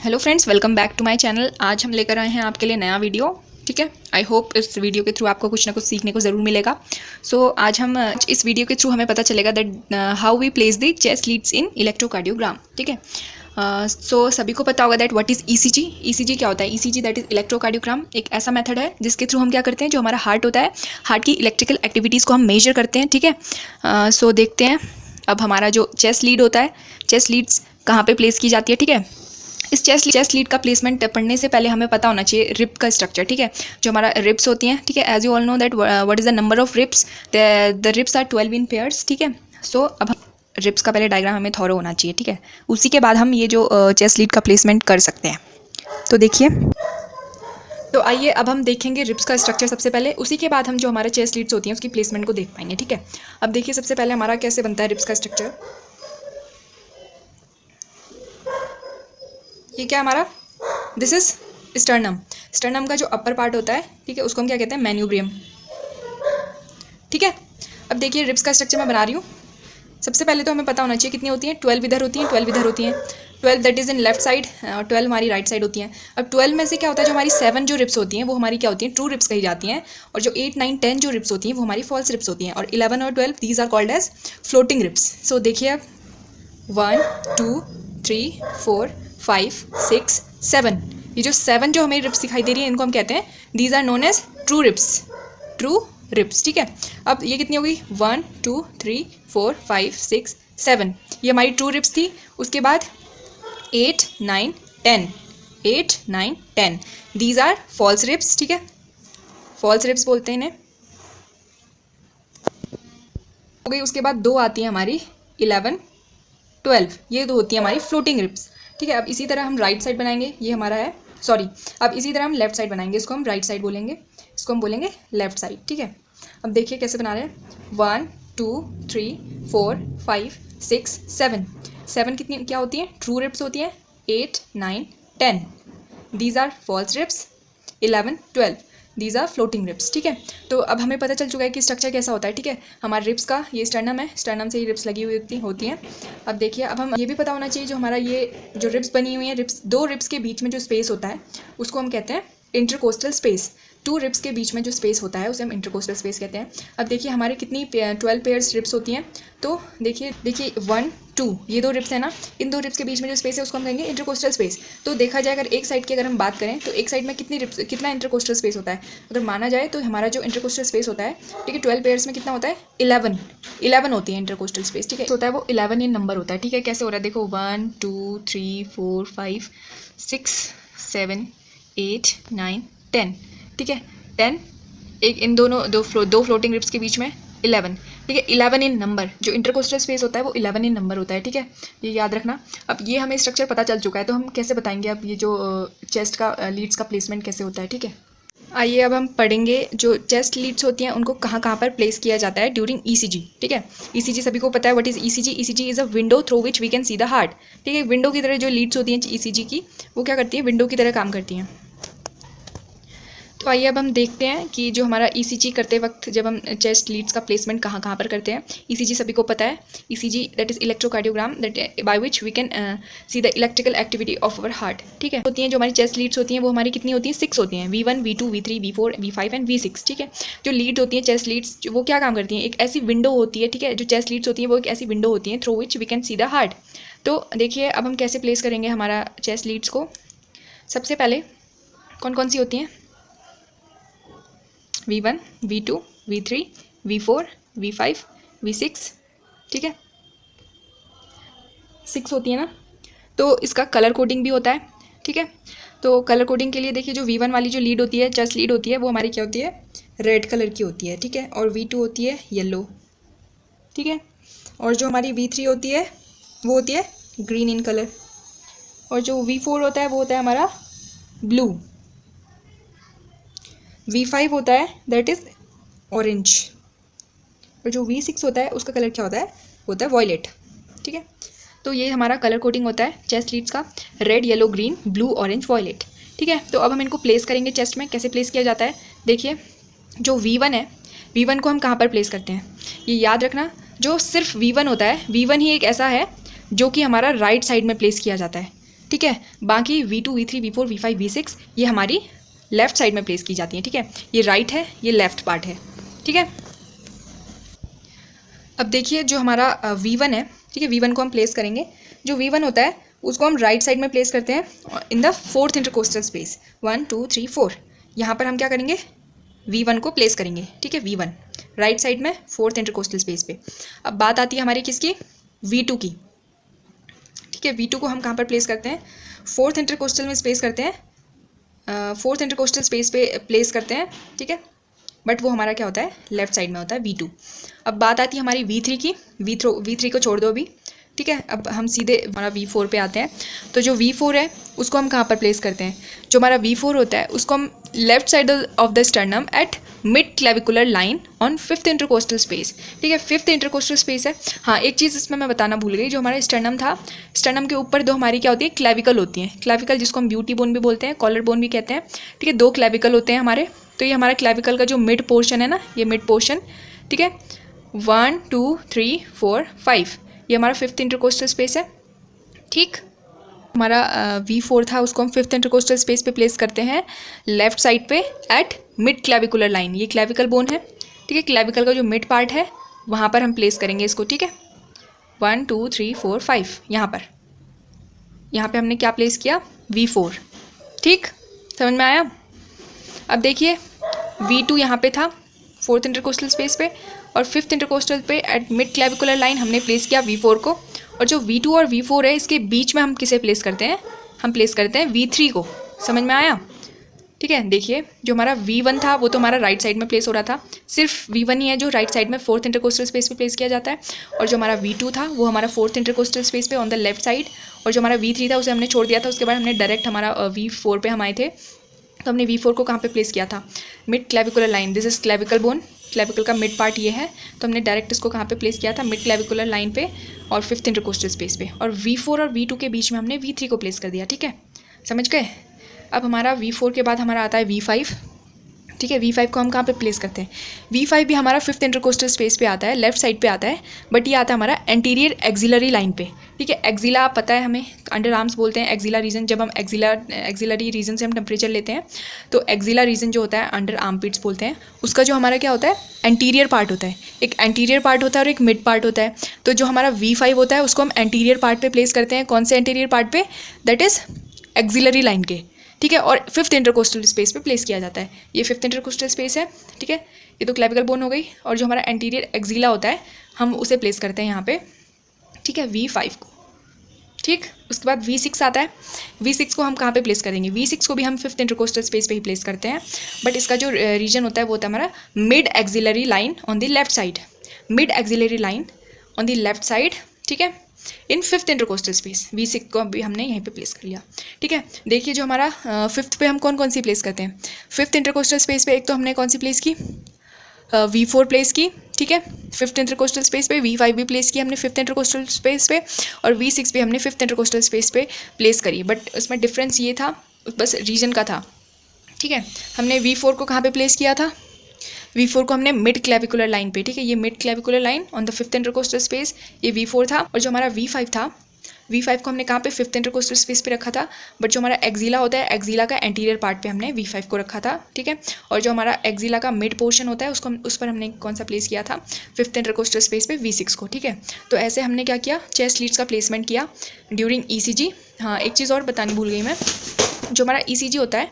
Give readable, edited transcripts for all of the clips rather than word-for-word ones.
Hello friends, welcome back to my channel. आज हम लेकर आए हैं आपके लिए नया वीडियो। ठीक है, आई होप इस वीडियो के थ्रू आपको कुछ ना कुछ सीखने को ज़रूर मिलेगा। आज हम इस वीडियो के थ्रू हमें पता चलेगा that how we place the chest leads in electrocardiogram. ठीक है, सभी को पता होगा that what is ECG. ECG क्या होता है? ईसीजी दैट इज़ इलेक्ट्रोकार्डियोग्राम एक ऐसा मेथड है जिसके थ्रू हम क्या करते हैं, जो हमारा हार्ट होता है, हार्ट की इलेक्ट्रिकल एक्टिविटीज़ को हम मेजर करते हैं। ठीक है, देखते हैं अब हमारा जो चेस्ट लीड होता है, चेस्ट लीड्स कहाँ पे प्लेस की जाती है। ठीक है, इस चेस्ट लीड का प्लेसमेंट पढ़ने से पहले हमें पता होना चाहिए रिब का स्ट्रक्चर। ठीक है, जो हमारा रिब्स होती हैं। ठीक है, as you all know that what is the number of ribs, the ribs are 12 in pairs. ठीक है, अब रिब्स का पहले डायग्राम हमें थॉरो होना चाहिए। ठीक है, उसी के बाद हम ये जो चेस्ट लीड का प्लेसमेंट कर सकते हैं। तो देखिए, तो आइए अब हम देखेंगे रिब्स का स्ट्रक्चर सबसे पहले, उसी के बाद हम जो हमारे चेस्ट लीड्स होती हैं उसकी प्लेसमेंट को देख पाएंगे। ठीक है, अब देखिए सबसे पहले हमारा कैसे बनता है रिब्स का स्ट्रक्चर। ये क्या हमारा, दिस इज स्टर्नम। स्टर्नम का जो अपर पार्ट होता है, ठीक है, उसको हम क्या कहते हैं, मैन्यूब्रियम। ठीक है, अब देखिए रिब्स का स्ट्रक्चर मैं बना रही हूँ। सबसे पहले तो हमें पता होना चाहिए कितनी होती हैं, 12 इधर होती हैं, 12 इधर होती हैं। 12 that is in left side और 12 हमारी राइट साइड होती हैं। अब 12 में से क्या होता है, जो हमारी 7 जो रिब्स होती हैं वो हमारी क्या होती हैं, ट्रू रिब्स कही जाती हैं। और जो 8, 9, 10 जो रिब्स होती हैं वो हमारी फॉल्स रिब्स होती हैं। और 11 और 12 these are called as floating ribs. So देखिए अब 1, 2, 3, 4, 5, 6, 7, ये जो 7 जो हमें रिब्स दिखाई दे रही है इनको हम कहते हैं, these are known as true ribs. True ribs. ठीक है, अब ये कितनी हो गई, 1, 2, 3, 4, 5, 6, 7, ये हमारी ट्रू रिब्स थी। उसके बाद 8, 9, 10, 8, 9, 10 दीज आर फॉल्स रिब्स। ठीक है, फॉल्स रिब्स बोलते हैं इन्हें। हो गई, उसके बाद 2 आती है हमारी 11, 12, ये 2 होती है हमारी फ्लोटिंग रिब्स। ठीक है, अब इसी तरह हम राइट साइड बनाएंगे, ये हमारा है, सॉरी, अब इसी तरह हम लेफ्ट साइड बनाएंगे, इसको हम राइट साइड बोलेंगे, इसको हम बोलेंगे लेफ्ट साइड। ठीक है, अब देखिए कैसे बना रहे हैं, 1, 2, 3, 4, 5, 6, 7, 7 कितनी क्या होती हैं, ट्रू रिब्स होती हैं। 8, 9, 10 these are false ribs. 11, 12 these are floating ribs. ठीक है, तो अब हमें पता चल चुका है कि स्ट्रक्चर कैसा होता है। ठीक है, हमारे रिब्स का ये स्टर्नम है, स्टर्नम से ये रिब्स लगी हुई होती हैं। अब देखिए, अब हम ये भी पता होना चाहिए, जो हमारा ये जो रिब्स बनी हुई हैं, रिब्स, 2 रिब्स के बीच में जो स्पेस होता है उसको हम कहते हैं इंटरकोस्टल स्पेस। 2 रिब्स के बीच में जो स्पेस होता है उसे हम इंटरकोस्टल स्पेस कहते हैं। अब देखिए हमारे कितनी 12 पेयर्स रिब्स होती हैं। तो देखिए 1, 2 ये 2 रिब्स है ना, इन 2 रिब्स के बीच में जो स्पेस है उसको हम कहेंगे इंटरकोस्टल स्पेस। तो देखा जाए अगर एक साइड की अगर हम बात करें तो एक साइड में कितना इंटरकोस्टल स्पेस होता है, अगर माना जाए तो हमारा जो इंटरकोस्टल स्पेस होता है, ठीक है, 12 पेयर्स में कितना होता है, 11 होती है इंटरकोस्टल स्पेस। ठीक है, होता है वो 11 इन नंबर होता है। ठीक है, कैसे हो रहा है देखो, 1, 2, 3, 4, 5, 6, 7, 8, 9, 10। ठीक है, 10 एक इन दो फ्लोटिंग रिब्स के बीच में 11। ठीक है, 11 इन नंबर, जो इंटरकोस्टल स्पेस होता है वो 11 इन नंबर होता है। ठीक है, ये याद रखना। अब ये हमें स्ट्रक्चर पता चल चुका है, तो हम कैसे बताएंगे अब ये जो चेस्ट का लीड्स का प्लेसमेंट कैसे होता है। ठीक है, आइए अब हम पढ़ेंगे जो चेस्ट लीड्स होती हैं उनको कहाँ कहाँ पर प्लेस किया जाता है ड्यूरिंग ईसीजी। ठीक है, ईसीजी सभी को पता है what is ECG. ECG is a window through which we can see the heart. ठीक है, विंडो की तरह जो लीड्स होती हैं ईसीजी की, वो क्या करती हैं, विंडो की तरह काम करती हैं। तो आइए अब हम देखते हैं कि जो हमारा ईसीजी करते वक्त जब हम चेस्ट लीड्स का प्लेसमेंट कहाँ कहाँ पर करते हैं। ईसीजी सभी को पता है, ECG that is electrocardiogram, that by which we can see the electrical activity of our heart. ठीक है, होती हैं जो हमारी चेस्ट लीड्स होती हैं वो हमारी कितनी होती हैं, 6 होती हैं, V1, V2, V3, V4, V5 and V6। ठीक है, जो लीड होती हैं चेस्ट लीड्स, वो क्या काम करती हैं, एक ऐसी विंडो होती है। ठीक है, जो चेस्ट लीड्स होती हैं वो एक ऐसी विंडो होती हैं through which we can see the heart. तो देखिए अब हम कैसे प्लेस करेंगे हमारा चेस्ट लीड्स को। सबसे पहले कौन कौन सी होती हैं, V1, V2, V3, V4, V5, V6। ठीक है, 6 होती है ना। तो इसका कलर कोडिंग भी होता है। ठीक है, तो कलर कोडिंग के लिए देखिए जो V1 वाली जो लीड होती है, चेस्ट लीड होती है, वो हमारी क्या होती है, रेड कलर की होती है। ठीक है, और V2 होती है येलो। ठीक है, और जो हमारी V3 होती है वो होती है ग्रीन इन कलर, और जो V4 होता है वो होता है हमारा ब्लू। V5 होता है दैट इज़ ऑरेंज, और जो V6 होता है उसका कलर क्या होता है, होता है वॉयलेट। ठीक है, तो ये हमारा कलर कोडिंग होता है चेस्ट लीड्स का, red, yellow, green, blue, orange, violet. ठीक है, तो अब हम इनको प्लेस करेंगे चेस्ट में। कैसे प्लेस किया जाता है, देखिए जो V1 है, V1 को हम कहाँ पर प्लेस करते हैं, ये याद रखना, जो सिर्फ V1 होता है, V1 ही एक ऐसा है जो कि हमारा राइट साइड में प्लेस किया जाता है। ठीक है। बाकी V2, V3, V4, V5, V6 ये हमारी लेफ़्ट साइड में प्लेस की जाती हैं, ठीक है। ये राइट है, ये लेफ़्ट पार्ट है, ठीक है। अब देखिए जो हमारा V1 है, ठीक है, V1 को हम प्लेस करेंगे। जो V1 होता है उसको हम राइट साइड में प्लेस करते हैं in the fourth intercostal space, 1 2 3 4। यहाँ पर हम क्या करेंगे, V1 को प्लेस करेंगे, ठीक है। V1 राइट साइड में फोर्थ इंटरकोस्टल स्पेस पे। अब बात आती है हमारी किसकी, V2 की, ठीक है। V2 को हम कहाँ पर प्लेस करते हैं, फोर्थ इंटरकोस्टल में स्पेस करते हैं, फोर्थ इंटरकोस्टल स्पेस पे प्लेस करते हैं, ठीक है। बट वो हमारा क्या होता है, लेफ्ट साइड में होता है V2। अब बात आती है हमारी V3 की। V3 को छोड़ दो अभी, ठीक है। अब हम सीधे हमारा V4 पे आते हैं। तो जो V4 है उसको हम कहाँ पर प्लेस करते हैं, जो हमारा V4 होता है उसको हम left side of the sternum at mid clavicular line on fifth intercostal space, ठीक है। फिफ्थ इंटरकोस्टल स्पेस है। हाँ, एक चीज़ इसमें मैं बताना भूल गई, जो हमारा स्टर्नम था, स्टर्नम के ऊपर दो हमारी क्या होती है, क्लेविकल होती हैं। क्लेविकल जिसको हम ब्यूटी बोन भी बोलते हैं, कॉलर बोन भी कहते हैं, ठीक है। दो क्लेविकल होते हैं हमारे। तो ये हमारा क्लेविकल का जो मिड पोर्शन है ना, ये मिड पोर्शन, ठीक है। 1 2 3 4 5 ये हमारा फिफ्थ इंटरकोस्टल स्पेस है, ठीक। हमारा V4 था उसको हम फिफ्थ इंटरकोस्टल स्पेस पे प्लेस करते हैं लेफ्ट साइड पे एट मिड क्लेविकुलर लाइन। ये क्लेविकल बोन है, ठीक है। क्लेविकल का जो मिड पार्ट है वहाँ पर हम प्लेस करेंगे इसको, ठीक है। 1 2 3 4 5 यहाँ पे हमने क्या प्लेस किया, V4, ठीक। समझ में आया। अब देखिए V2 यहाँ पे था फोर्थ इंटरकोस्टल स्पेस पे, और फिफ्थ इंटरकोस्टल पे एट मिड क्लेविकुलर लाइन हमने प्लेस किया V4 को। और जो V2 और V4 है इसके बीच में हम किसे प्लेस करते हैं, हम प्लेस करते हैं V3 को। समझ में आया, ठीक है। देखिए जो हमारा V1 था वो तो हमारा राइट साइड में प्लेस हो रहा था, सिर्फ V1 ही है जो राइट साइड में फोर्थ इंटरकोस्टल स्पेस पे प्लेस किया जाता है। और जो हमारा V2 था वो हमारा फोर्थ इंटरकोस्टल स्पेस पे ऑन द लेफ्ट साइड। और जो हमारा V3 था उसे हमने छोड़ दिया था, उसके बाद हमने डायरेक्ट हमारा V4 पे हम आए थे। तो हमने V4 को कहाँ पे प्लेस किया था, mid clavicular line. This is clavicle bone, clavicle का मिड पार्ट ये है। तो हमने डायरेक्ट इसको कहाँ पे प्लेस किया था, मिड क्लेविकुलर लाइन पे और फिफ्थ इंटरकोस्टल स्पेस पे। और V4 और V2 के बीच में हमने V3 को प्लेस कर दिया, ठीक है। समझ गए। अब हमारा V4 के बाद हमारा आता है V5, ठीक है। V5 को हम कहाँ पे प्लेस करते हैं, V5 भी हमारा फिफ्थ इंटरकोस्टल स्पेस पे आता है, लेफ्ट साइड पे आता है। बट ये आता है हमारा एंटीरियर एक्सिलरी लाइन पे, ठीक है। एक्सिला पता है हमें, अंडर आर्म्स बोलते हैं एक्सिला रीजन। जब हम एक्सिलरी रीजन से हम टेम्परेचर लेते हैं तो एक्सिला रीजन जो होता है अंडर आर्मपिट्स बोलते हैं, उसका जो हमारा क्या होता है, एंटीरियर पार्ट होता है। एक एंटीरियर पार्ट होता है और एक मिड पार्ट होता है। तो जो हमारा V5 होता है उसको हम एंटीरियर पार्ट पे प्लेस करते हैं। कौन से एंटीरियर पार्ट पे, दैट इज एक्सिलरी लाइन के, ठीक है। और फिफ्थ इंटरकोस्टल स्पेस पे प्लेस किया जाता है। ये फिफ्थ इंटरकोस्टल स्पेस है, ठीक है। ये तो क्लेविकल बोन हो गई। और जो हमारा एंटीरियर एक्सिला होता है हम उसे प्लेस करते हैं यहाँ पे, ठीक है, V5 को, ठीक। उसके बाद V6 आता है। V6 को हम कहाँ पे प्लेस करेंगे, V6 को भी हम फिफ्थ इंटरकोस्टल स्पेस पे ही प्लेस करते हैं। बट इसका जो रीजन होता है वो होता है हमारा mid axillary line on the left side, mid axillary line on the left side, ठीक है, in fifth intercostal space. V6 को भी हमने यहीं पे प्लेस कर लिया, ठीक है। देखिए जो हमारा फिफ्थ पे हम कौन कौन सी प्लेस करते हैं, फिफ्थ इंटरकोस्टल स्पेस पे एक तो हमने कौन सी प्लेस की, V4 प्लेस की, ठीक है। फिफ्थ इंटरकोस्टल स्पेस पे V5 भी प्लेस की हमने फिफ्थ इंटरकोस्टल स्पेस पे, और V6 भी हमने फिफ्थ इंटरकोस्टल स्पेस पे प्लेस करी। बट उसमें डिफरेंस ये था, बस रीजन का था, ठीक है। हमने V4 को कहाँ पे प्लेस किया था, V4 को हमने मिड क्लेविकुलर लाइन पे, ठीक है। ये mid clavicular line on the fifth intercostal space, ये V4 था। और जो हमारा V5 था, V5 को हमने कहाँ पे, फिफ्थ इंटरकोस्टल स्पेस पे रखा था। बट जो हमारा एक्सिला होता है, एक्सिला का एंटीरियर पार्ट पे हमने V5 को रखा था, ठीक है। और जो हमारा एक्सिला का मिड पोर्शन होता है उसको उस पर हमने कौन सा प्लेस किया था, फिफ्थ इंटरकोस्टल स्पेस पे V6 को, ठीक है। तो ऐसे हमने क्या किया, चेस्ट लीड्स का प्लेसमेंट किया ड्यूरिंग ECG। हाँ, एक चीज़ और बतानी भूल गई मैं, जो हमारा ECG होता है,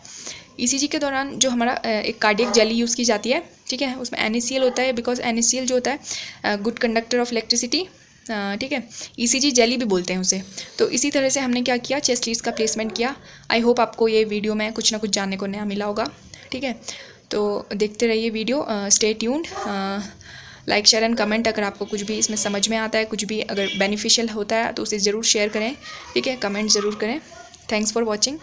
ECG के दौरान जो हमारा एक कार्डियक जेली यूज़ की जाती है, ठीक है। उसमें NaCl होता है, बिकॉज NaCl जो होता है गुड कंडक्टर ऑफ इलेक्ट्रिसिटी, ठीक है। ECG जेली भी बोलते हैं उसे। तो इसी तरह से हमने क्या किया, चेस्ट लीड्स का प्लेसमेंट किया। आई होप आपको ये वीडियो में कुछ ना कुछ जानने को नया मिला होगा, ठीक है। तो देखते रहिए video, stay tuned, like share and comment. अगर आपको कुछ भी इसमें समझ में आता है, कुछ भी अगर बेनिफिशियल होता है तो उसे ज़रूर शेयर करें, ठीक है, कमेंट ज़रूर करें। Thanks for watching.